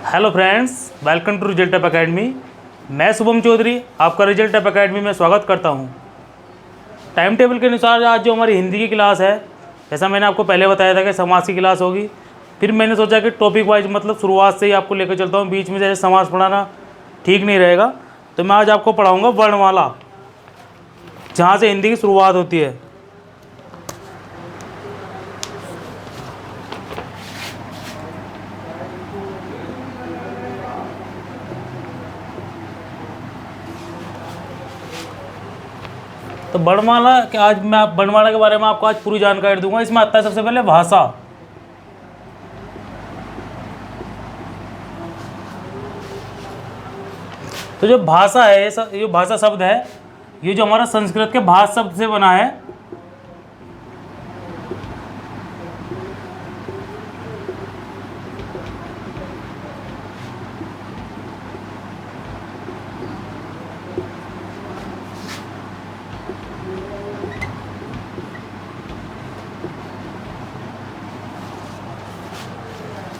Hello friends, welcome to result up academy. मैं शुभम चौधरी आपका result up academy में स्वागत करता हूं। टाइम टेबल के अनुसार आज जो हमारी हिंदी की क्लास है, जैसा मैंने आपको पहले बताया था कि समाज की क्लास होगी। फिर मैंने सोचा कि टॉपिक वाइज मतलब शुरुआत से ही आपको लेकर चलता हूं, बीच में जैसे समाज पढ़ाना ठीक नहीं रहेगा। तो मैं आज आपको पढ़ाऊँगा वर्णमाला, जहाँ से हिंदी की शुरुआत होती है। तो वर्णमाला के आज मैं वर्णमाला के बारे में आपको आज पूरी जानकारी दूंगा। इसमें आता है सबसे पहले भाषा। तो जो भाषा है, ये भाषा शब्द है, ये जो हमारा संस्कृत के भाष शब्द से बना है।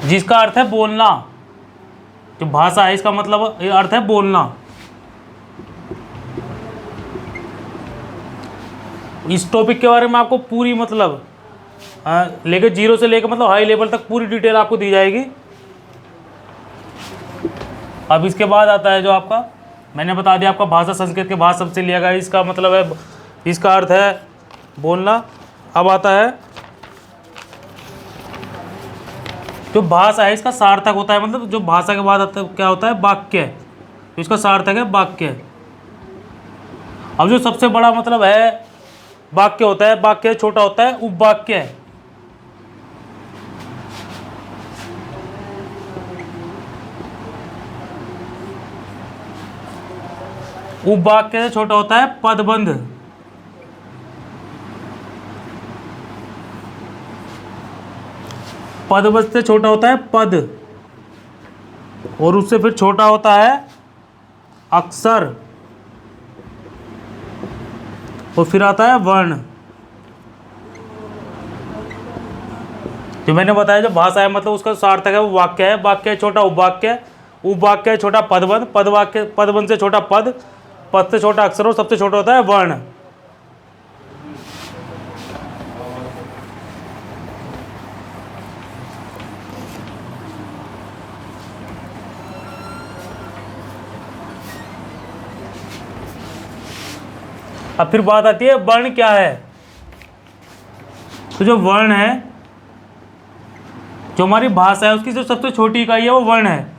जिसका अर्थ है बोलना। जो भाषा है इसका मतलब ये अर्थ है बोलना। इस टॉपिक के बारे में आपको पूरी मतलब लेकर जीरो से लेकर मतलब हाई लेवल तक पूरी डिटेल आपको दी जाएगी। अब इसके बाद आता है जो आपका मैंने बता दिया, आपका भाषा संस्कृत के भाषा शब्द से लिया गया। इसका मतलब है, इसका अर्थ है बोलना। अब आता है जो भाषा है इसका सार्थक होता है, मतलब जो भाषा के बाद आता है क्या होता है, वाक्य। तो इसका सार्थक है वाक्य। अब जो सबसे बड़ा मतलब है वाक्य होता है, वाक्य छोटा होता है उपवाक्य। उपवाक्य से छोटा होता है पदबंध। पदबंध से छोटा होता है पद, और उससे फिर छोटा होता है अक्षर, और फिर आता है वर्ण। जो मैंने बताया जो भाषा है मतलब उसका सार्थक है वो वाक्य है। वाक्य छोटा उपवाक्य, उपवाक्य छोटा पदबंध, पदवाक्य पदबंध से छोटा पद, पद से छोटा अक्षर, और सबसे छोटा होता है वर्ण। अब फिर बात आती है वर्ण क्या है। तो जो वर्ण है, जो हमारी भाषा है उसकी जो सबसे छोटी इकाई है वो वर्ण है।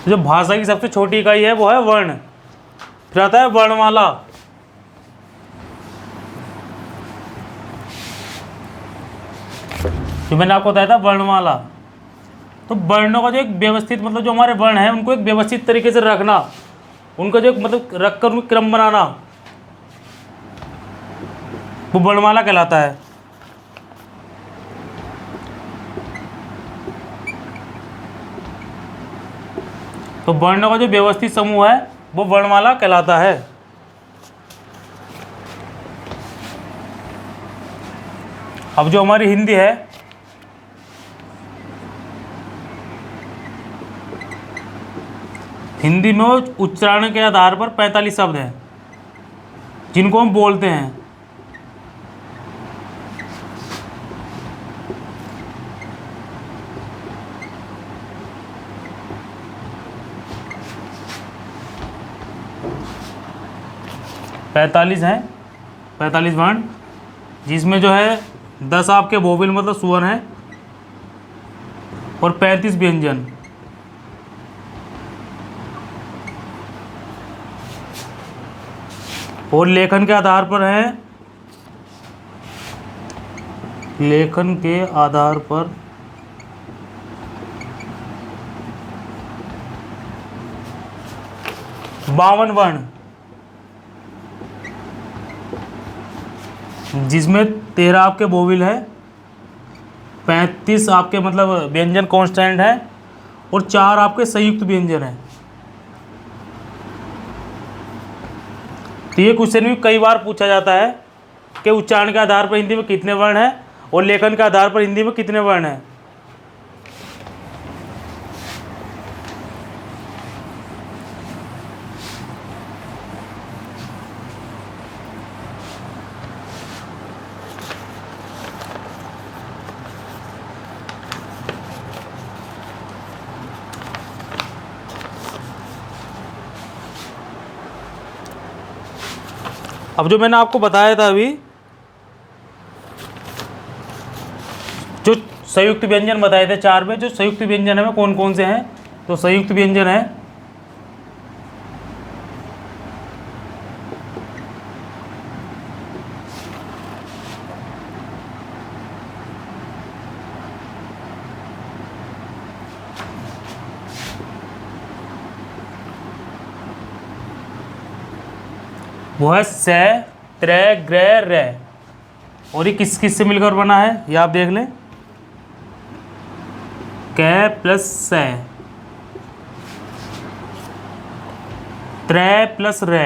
जो भाषा की सबसे छोटी इकाई है वो है वर्ण। फिर आता है वर्णमाला। जो मैंने आपको बताया था वर्णमाला, तो वर्णों का जो एक व्यवस्थित मतलब जो हमारे वर्ण हैं उनको एक व्यवस्थित तरीके से रखना, उनका जो एक मतलब रखकर उनका क्रम बनाना, वो वर्णमाला कहलाता है। तो वर्णों का जो व्यवस्थित समूह है वो वर्णमाला कहलाता है। अब जो हमारी हिंदी है, हिंदी में वो उच्चारण के आधार पर 45 शब्द हैं जिनको हम बोलते हैं। पैंतालीस हैं, 45 वर्ण, जिसमें जो है 10 आपके वोवेल मतलब स्वर हैं, और 35 व्यंजन। और लेखन के आधार पर है, लेखन के आधार पर 52 वर्ण, जिसमें 13 आपके वोवेल है, 35 आपके मतलब व्यंजन कांस्टेंट है, और 4 आपके संयुक्त व्यंजन हैं। तो ये क्वेश्चन भी कई बार पूछा जाता है कि उच्चारण के आधार पर हिंदी में कितने वर्ण हैं और लेखन के आधार पर हिंदी में कितने वर्ण हैं। अब जो मैंने आपको बताया था अभी, जो संयुक्त व्यंजन बताए थे 4 में, जो संयुक्त व्यंजन है कौन कौन से हैं, तो संयुक्त व्यंजन है वो है स, त्र, ग्र, र। और ये किस किस से मिलकर बना है, ये आप देख लें। क प्लस स, त्र प्लस र,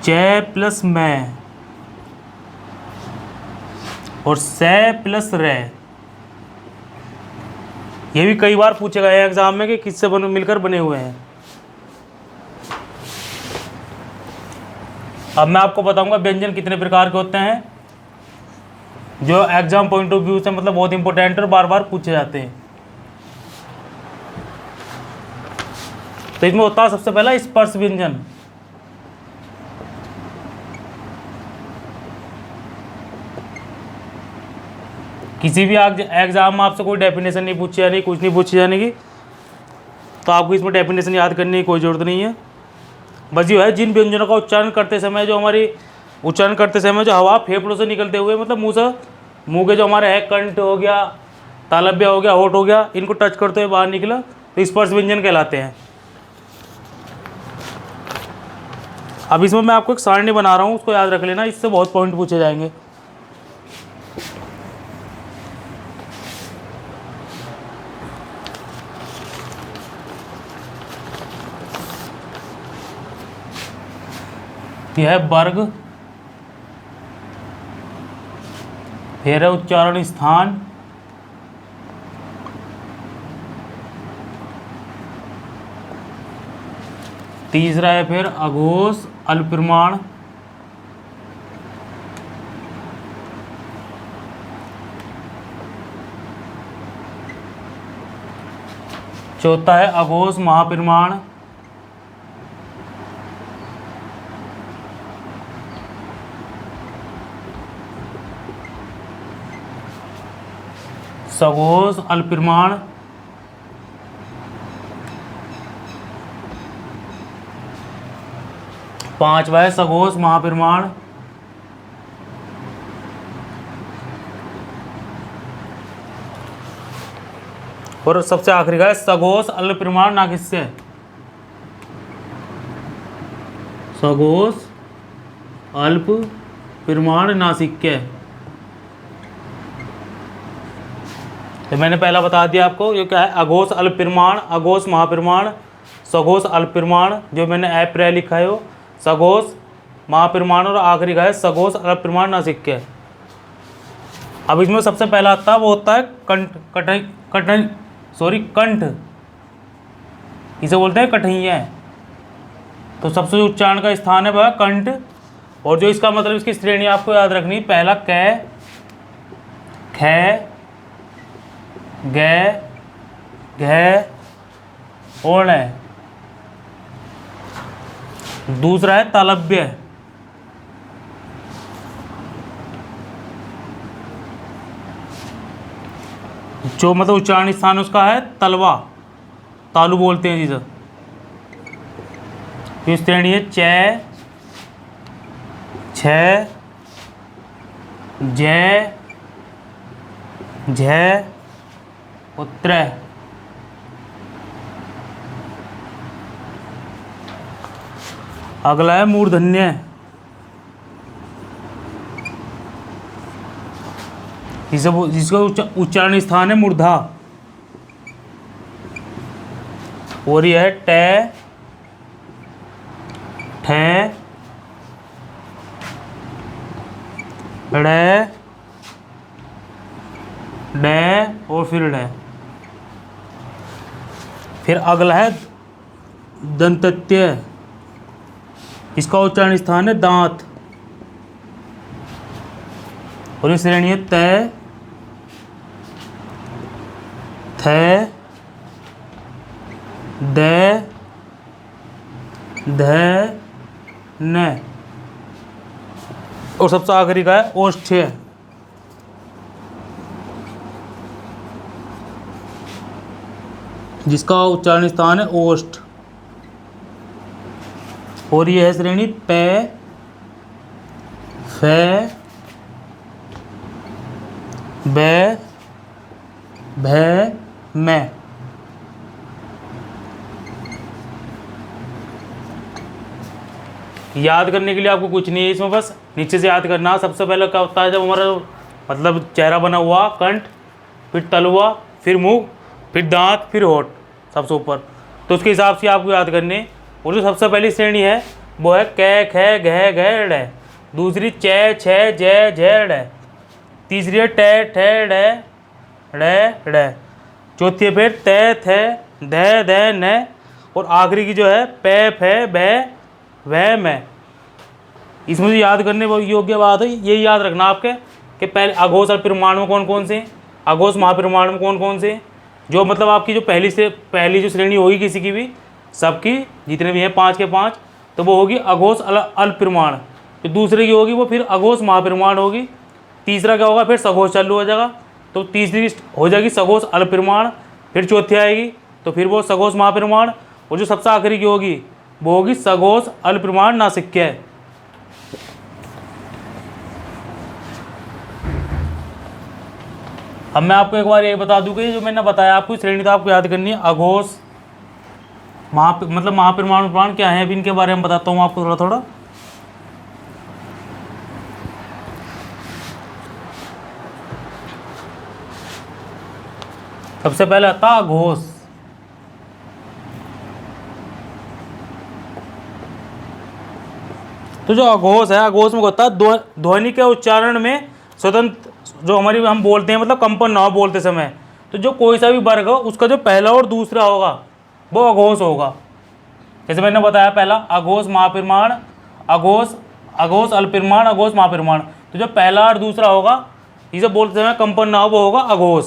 ज प्लस मैं और स प्लस र। ये भी कई बार पूछे गए हैं एग्जाम में कि किससे मिलकर बने हुए हैं। अब मैं आपको बताऊंगा व्यंजन कितने प्रकार के होते हैं, जो एग्जाम पॉइंट ऑफ व्यू से मतलब बहुत इंपॉर्टेंट और बार बार पूछे जाते हैं। तो इसमें होता है सबसे पहला स्पर्श व्यंजन। किसी भी एग्जाम में आपसे कोई डेफिनेशन नहीं पूछी जानी, कुछ नहीं पूछी जाने की, तो आपको इसमें डेफिनेशन याद करने की कोई ज़रूरत नहीं है। बस ये है जिन व्यंजनों का उच्चारण करते समय जो हवा फेफड़ों से निकलते हुए मतलब मुंह के जो हमारे है कंठ हो गया, तालव्य हो गया, होठ हो गया, इनको टच करते हुए बाहर निकला तो स्पर्श व्यंजन कहलाते हैं। अब इसमें मैं आपको एक सारणी बना रहा हूँ, उसको याद रख लेना, इससे बहुत पॉइंट पूछे जाएंगे। यह है वर्ग, फिर है उच्चारण स्थान, तीसरा है फिर अघोष अल्पप्रमाण, चौथा है अघोष महाप्रमाण, सघोष अल्पप्रमाण, पांचवा है सघोष महाप्रमाण, और सबसे आखिरी का है सघोष अल्पप्रमाण नाकिस्य। सघोष अल्पप्रमाण नासिक्य। तो मैंने पहला बता दिया आपको, ये क्या है, अघोष अल्पप्रमाण, अघोष महाप्रमाण, सघोष अल्पप्रमाण, जो मैंने अप्र लिखा है वो सघोष महाप्रमाण, और आखिरी का है सघोष अल्पप्रमाण नासिक्य। अब इसमें सबसे पहला आता है वो होता है कंठ, इसे बोलते हैं कठैया। तो सबसे जो उच्चारण का स्थान है वह कंठ, और जो इसका मतलब इसकी श्रेणी आपको याद रखनी, पहला क, ख, ग, घ और ण। दूसरा है तालव्य, जो मतलब उच्चारण स्थान उसका है तलवा, तालु बोलते हैं जिसे। फिर श्रेणी है च, छ, ज, झ, उत्तर। अगला है मूर्धन्य, जिसका उच्चारण स्थान है मूर्धा। और यह है टे, ठे, ड़े, डे और फिर डे। फिर अगला है दंतत्य। इसका उच्चारण स्थान है दांत। और ये श्रेणी है तय, थे, दे, ध, न। और सबसे आखिरी का है ओष्ठ्य। जिसका उच्चारण स्थान है ओष्ठ। और ये है श्रेणी पे, फे, बे, भे, मैं। याद करने के लिए आपको कुछ नहीं है इसमें, बस नीचे से याद करना। सबसे पहले क्या होता है, जब हमारा मतलब चेहरा बना हुआ, कंठ, फिर तलवा, फिर मुंह, फिर दांत, फिर होठ सबसे ऊपर, तो उसके हिसाब से आपको याद करने। और जो सबसे पहली श्रेणी है वो है कै, खे, घे, घे, ड़े। दूसरी चे, छे, जय, झे, ड़े। तीसरी है टे, ठे, डे, ड़े, ड़े। चौथी है फिर ते, थे, धे, धे, न। और आखिरी की जो है पे, फे, बे, वह, मैं। इसमें जो याद करने योग्य बात है, ये याद रखना आपके कि पहले अघोष और परमाणु में कौन कौन से, अघोष महापरिमाण में कौन कौन से। जो मतलब आपकी जो पहली जो श्रेणी होगी किसी की भी, सबकी जितने भी हैं 5 के 5, तो वो होगी अघोष अल्परिमाण। जो दूसरे की होगी वो फिर अघोष महापरिमाण होगी। तीसरा क्या होगा, फिर सघोष चालू हो जाएगा, तो तीसरी हो जाएगी सघोष अल्परिमाण। फिर चौथी आएगी तो फिर वो सघोष महापरिमाण। और जो सबसे आखिरी की होगी वो होगी सघोष अल्परिमाण नासिक्य। अब मैं आपको एक बार ये बता दूं कि जो मैंने बताया आपको श्रेणी तो आपको याद करनी है। अघोष मतलब महापरिमाण प्राण क्या है, अभी इनके बारे में बताता हूँ आपको थोड़ा थोड़ा। सबसे पहले आता अघोष। तो जो अघोष है, अघोष में होता है ध्वनि के उच्चारण में स्वतंत्र, जो हमारी हम बोलते हैं मतलब कंपन ना हो बोलते समय, तो जो कोई सा भी वर्ग हो उसका जो पहला और दूसरा होगा वो अघोष होगा। जैसे मैंने बताया पहला अघोष महापरिमाण, अघोष अल्परिमाण, अघोष महापरिमाण। तो जो पहला और दूसरा होगा इसे बोलते समय कंपन ना हो वो होगा अघोष।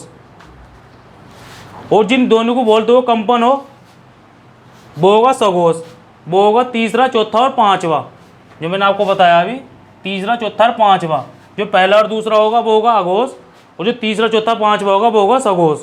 और जिन दोनों को बोलते हो कंपन हो वो होगा सघोष। वो होगा तीसरा, चौथा और पांचवा, जो मैंने आपको बताया अभी, तीसरा, चौथा और पांचवा। जो पहला और दूसरा होगा वो होगा अघोष, और जो तीसरा, चौथा, पांचवा होगा वो होगा सघोष।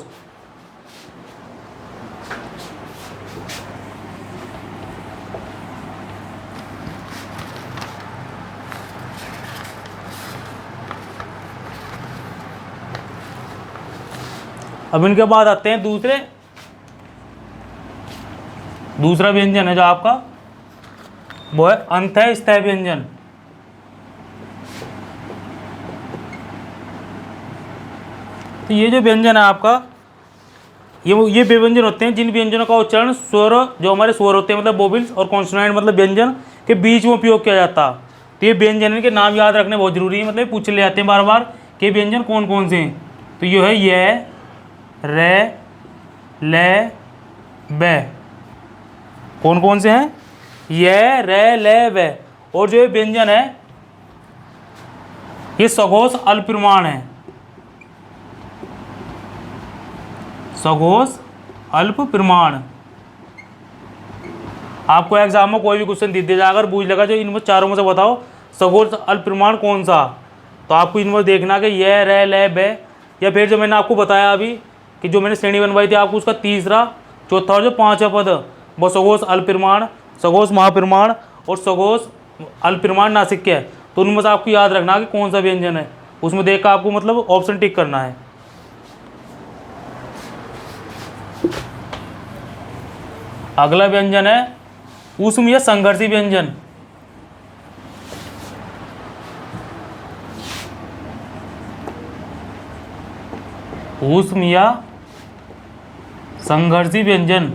अब इनके बाद आते हैं दूसरा व्यंजन है जो आपका, वो है अंतः स्थायी व्यंजन। तो ये जो व्यंजन है आपका, ये वे व्यंजन होते हैं जिन व्यंजनों का उच्चारण स्वर, जो हमारे स्वर होते हैं मतलब वोवेल्स और कॉन्सोनेंट मतलब व्यंजन के बीच में उपयोग किया जाता। तो ये व्यंजन के नाम याद रखने बहुत जरूरी है, मतलब पूछ ले जाते हैं बार बार कि व्यंजन कौन कौन से हैं। तो ये है ये, रे, ले, बे। कौन कौन से हैं, ये, रे, ले, बे। और जो ये व्यंजन है ये सघोष अल्परिमाण है, सघोष अल्परिमाण। आपको एग्जाम में कोई भी क्वेश्चन दे दिया जाएगा, पूछ लेगा जो इनमें चारों में से बताओ सघोष अल्परिमाण कौन सा, तो आपको इनमें देखना कि ये, रे, ले, बे। या फिर जो मैंने आपको बताया अभी कि जो मैंने श्रेणी बनवाई थी आपको, उसका तीसरा, चौथा और जो पांचवा पद वो सघोष अल्परिमाण, सघोष महापरिमाण और सघोष अल्परिमाण नासिक्य है। तो उनमें से आपको याद रखना कि कौन सा व्यंजन है, उसमें देख कर आपको मतलब ऑप्शन टिक करना है। अगला व्यंजन है ऊष्म या संघर्षी व्यंजन। ऊष्म या संघर्षी व्यंजन।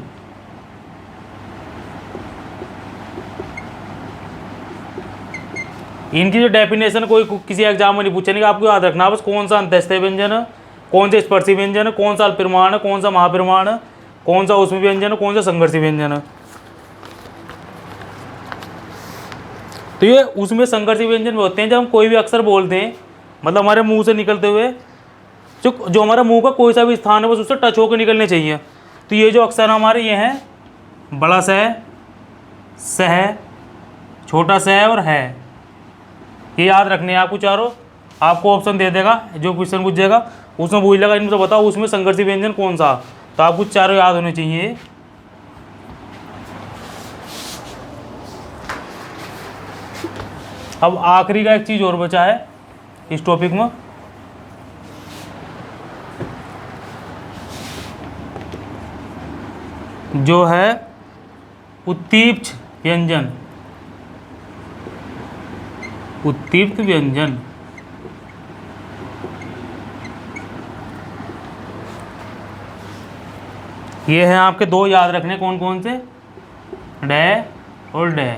इनकी जो डेफिनेशन कोई किसी एग्जाम में नहीं पूछे नहीं, आपको याद रखना बस कौन सा अंतःस्थीय व्यंजन है, कौन सा स्पर्शी व्यंजन है, कौन सा अल्परिमाण है, कौन सा महापरिमाण है, कौन सा ऊष्म व्यंजन है, कौन सा संघर्षी व्यंजन है। तो ये उसमें संघर्षी व्यंजन में होते हैं जब हम कोई भी अक्षर बोलते हैं, मतलब हमारे मुंह से निकलते हुए जो हमारा मुंह का कोई सा भी स्थान है बस उससे टच होकर निकलने चाहिए। तो ये जो अक्षर हमारे ये हैं बड़ा सह, छोटा सह और है, ये याद रखने हैं आपको चारों। आपको ऑप्शन दे देगा जो क्वेश्चन पूछ जाएगा उसमें पूछ लेगा इनमें से बताओ उसमें संघर्षी व्यंजन कौन सा, तो आपको चारों याद होने चाहिए। अब आखिरी का एक चीज़ और बचा है इस टॉपिक में, जो है उत्तीप्त व्यंजन। उत्तीप्त व्यंजन ये हैं आपके दो याद रखने, कौन कौन से, डे और डे।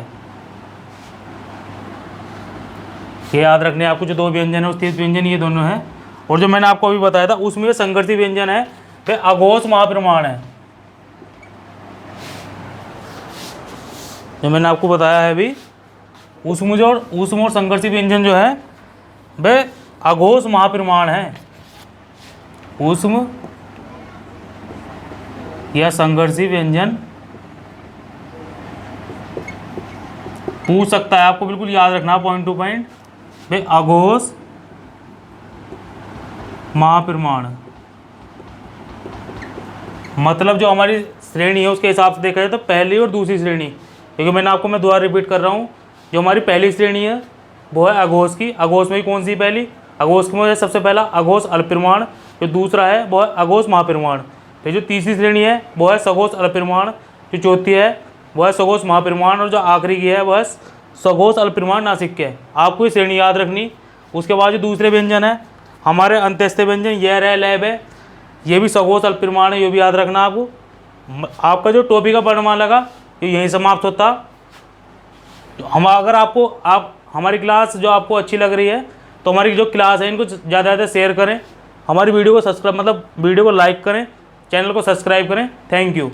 ये याद रखने आपको जो दो व्यंजन है उत्तीप्त व्यंजन ये दोनों हैं। और जो मैंने आपको अभी बताया था उसमें संघर्षी व्यंजन है वे अघोष महाप्रमाण है। जो मैंने आपको बताया है अभी ऊष्म और संघर्षी व्यंजन जो है वे अघोष महाप्रमाण है। ऊष्म या संघर्षी व्यंजन पूछ सकता है, आपको बिल्कुल याद रखना पॉइंट टू पॉइंट, वे अघोष महाप्रमाण। मतलब जो हमारी श्रेणी है उसके हिसाब से देखा जाए तो पहली और दूसरी श्रेणी, क्योंकि मैं दोबारा रिपीट कर रहा हूँ, जो हमारी पहली श्रेणी है वो है अघोष की। अघोष में कौन सी पहली, अघोष में सबसे पहला अघोष अल्परिमाण, जो दूसरा है वो है अघोष महापरिमाण। तो जो तीसरी श्रेणी है वो है सघोष अल्परिमाण, जो चौथी है वो है सघोष महापरिमाण, और जो आखिरी की है वह है सघोष अल्परिमाण नासिक है। आपको ये श्रेणी याद रखनी। उसके बाद जो दूसरे व्यंजन है हमारे अंत्यस्थीय व्यंजन यह रह लैब है, ये भी सघोष अल्परिमाण है, ये भी याद रखना आपको। आपका जो टॉपिक का वर्णमाला लगा ये यहीं समाप्त होता। हम अगर आप हमारी क्लास जो आपको अच्छी लग रही है तो हमारी जो क्लास है इनको ज़्यादा ज़्यादा शेयर करें, हमारी वीडियो को वीडियो को लाइक करें, चैनल को सब्सक्राइब करें। Thank you.